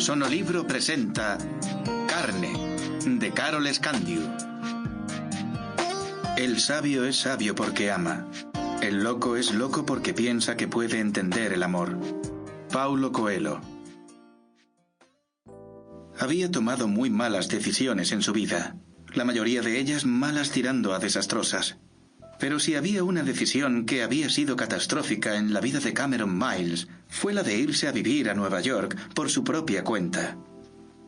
Sonolibro presenta Carne, de Carol Scandiu. El sabio es sabio porque ama. El loco es loco porque piensa que puede entender el amor. Paulo Coelho. Había tomado muy malas decisiones en su vida, la mayoría de ellas malas tirando a desastrosas. Pero si había una decisión que había sido catastrófica en la vida de Cameron Miles, fue la de irse a vivir a Nueva York por su propia cuenta.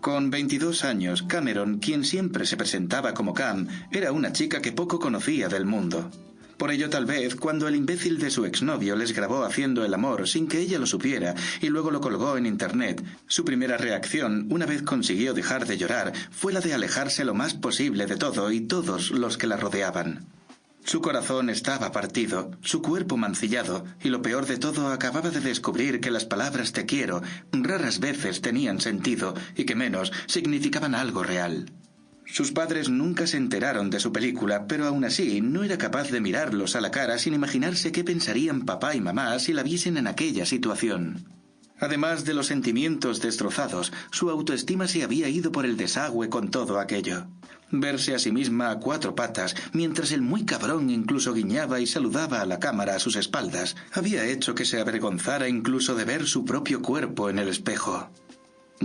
Con 22 años, Cameron, quien siempre se presentaba como Cam, era una chica que poco conocía del mundo. Por ello, tal vez, cuando el imbécil de su exnovio les grabó haciendo el amor sin que ella lo supiera y luego lo colgó en internet, su primera reacción, una vez consiguió dejar de llorar, fue la de alejarse lo más posible de todo y todos los que la rodeaban. Su corazón estaba partido, su cuerpo mancillado, y lo peor de todo, acababa de descubrir que las palabras te quiero raras veces tenían sentido y que menos significaban algo real. Sus padres nunca se enteraron de su película, pero aún así no era capaz de mirarlos a la cara sin imaginarse qué pensarían papá y mamá si la viesen en aquella situación. Además de los sentimientos destrozados, su autoestima se había ido por el desagüe con todo aquello. Verse a sí misma a cuatro patas, mientras el muy cabrón incluso guiñaba y saludaba a la cámara a sus espaldas, había hecho que se avergonzara incluso de ver su propio cuerpo en el espejo.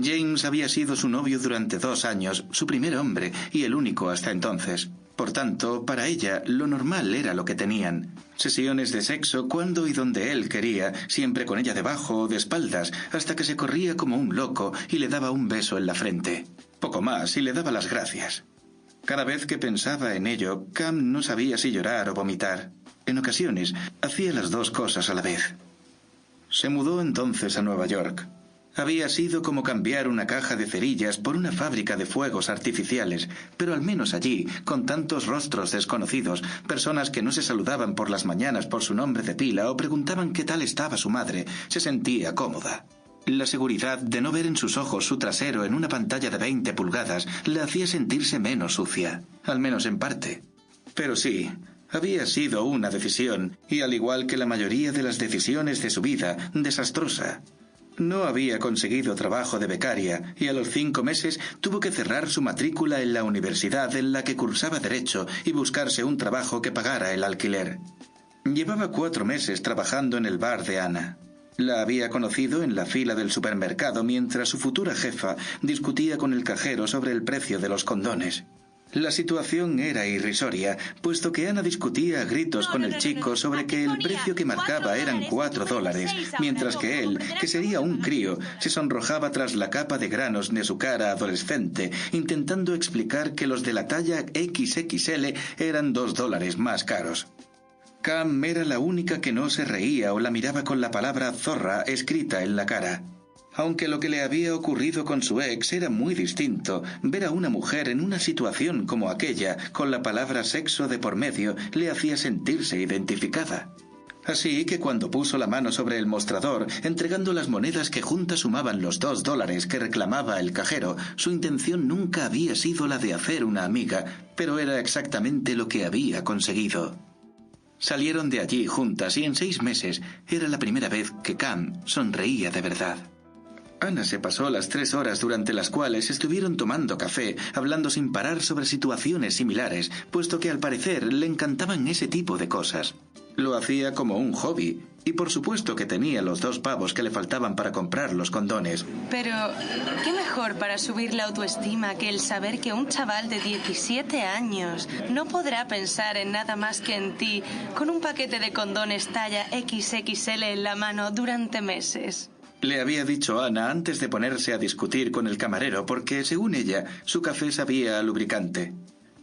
James había sido su novio durante 2 años, su primer hombre y el único hasta entonces. Por tanto, para ella, lo normal era lo que tenían. Sesiones de sexo cuando y donde él quería, siempre con ella debajo o de espaldas, hasta que se corría como un loco y le daba un beso en la frente. Poco más y le daba las gracias. Cada vez que pensaba en ello, Cam no sabía si llorar o vomitar. En ocasiones, hacía las dos cosas a la vez. Se mudó entonces a Nueva York. Había sido como cambiar una caja de cerillas por una fábrica de fuegos artificiales, pero al menos allí, con tantos rostros desconocidos, personas que no se saludaban por las mañanas por su nombre de pila o preguntaban qué tal estaba su madre, se sentía cómoda. La seguridad de no ver en sus ojos su trasero en una pantalla de 20 pulgadas la hacía sentirse menos sucia, al menos en parte. Pero sí, había sido una decisión, y al igual que la mayoría de las decisiones de su vida, desastrosa. No había conseguido trabajo de becaria y a los 5 meses tuvo que cerrar su matrícula en la universidad en la que cursaba Derecho y buscarse un trabajo que pagara el alquiler. Llevaba 4 meses trabajando en el bar de Anna. La había conocido en la fila del supermercado mientras su futura jefa discutía con el cajero sobre el precio de los condones. La situación era irrisoria, puesto que Ana discutía a gritos con el chico sobre que el precio que marcaba eran $4, mientras que él, que sería un crío, se sonrojaba tras la capa de granos de su cara adolescente, intentando explicar que los de la talla XXL eran $2 más caros. Cam era la única que no se reía o la miraba con la palabra zorra escrita en la cara. Aunque lo que le había ocurrido con su ex era muy distinto, ver a una mujer en una situación como aquella, con la palabra sexo de por medio, le hacía sentirse identificada. Así que cuando puso la mano sobre el mostrador, entregando las monedas que juntas sumaban los $2 que reclamaba el cajero, su intención nunca había sido la de hacer una amiga, pero era exactamente lo que había conseguido. Salieron de allí juntas y en 6 meses era la primera vez que Cam sonreía de verdad. Ana se pasó las 3 horas durante las cuales estuvieron tomando café, hablando sin parar sobre situaciones similares, puesto que al parecer le encantaban ese tipo de cosas. Lo hacía como un hobby, y por supuesto que tenía los 2 pavos que le faltaban para comprar los condones. Pero, ¿qué mejor para subir la autoestima que el saber que un chaval de 17 años no podrá pensar en nada más que en ti con un paquete de condones talla XXL en la mano durante meses? Le había dicho Ana antes de ponerse a discutir con el camarero porque, según ella, su café sabía a lubricante.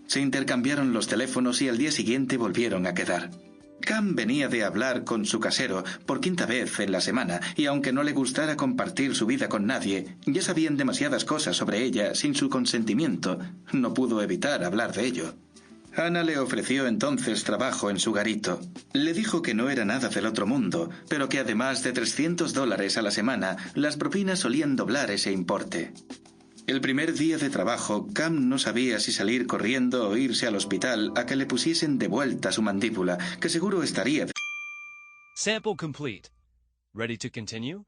Se intercambiaron los teléfonos y al día siguiente volvieron a quedar. Cam venía de hablar con su casero por 5ª vez en la semana y aunque no le gustara compartir su vida con nadie, ya sabían demasiadas cosas sobre ella sin su consentimiento. No pudo evitar hablar de ello. Ana le ofreció entonces trabajo en su garito. Le dijo que no era nada del otro mundo, pero que además de $300 a la semana, las propinas solían doblar ese importe. El primer día de trabajo, Cam no sabía si salir corriendo o irse al hospital a que le pusiesen de vuelta su mandíbula, que seguro estaría... Sample complete. Ready to continue?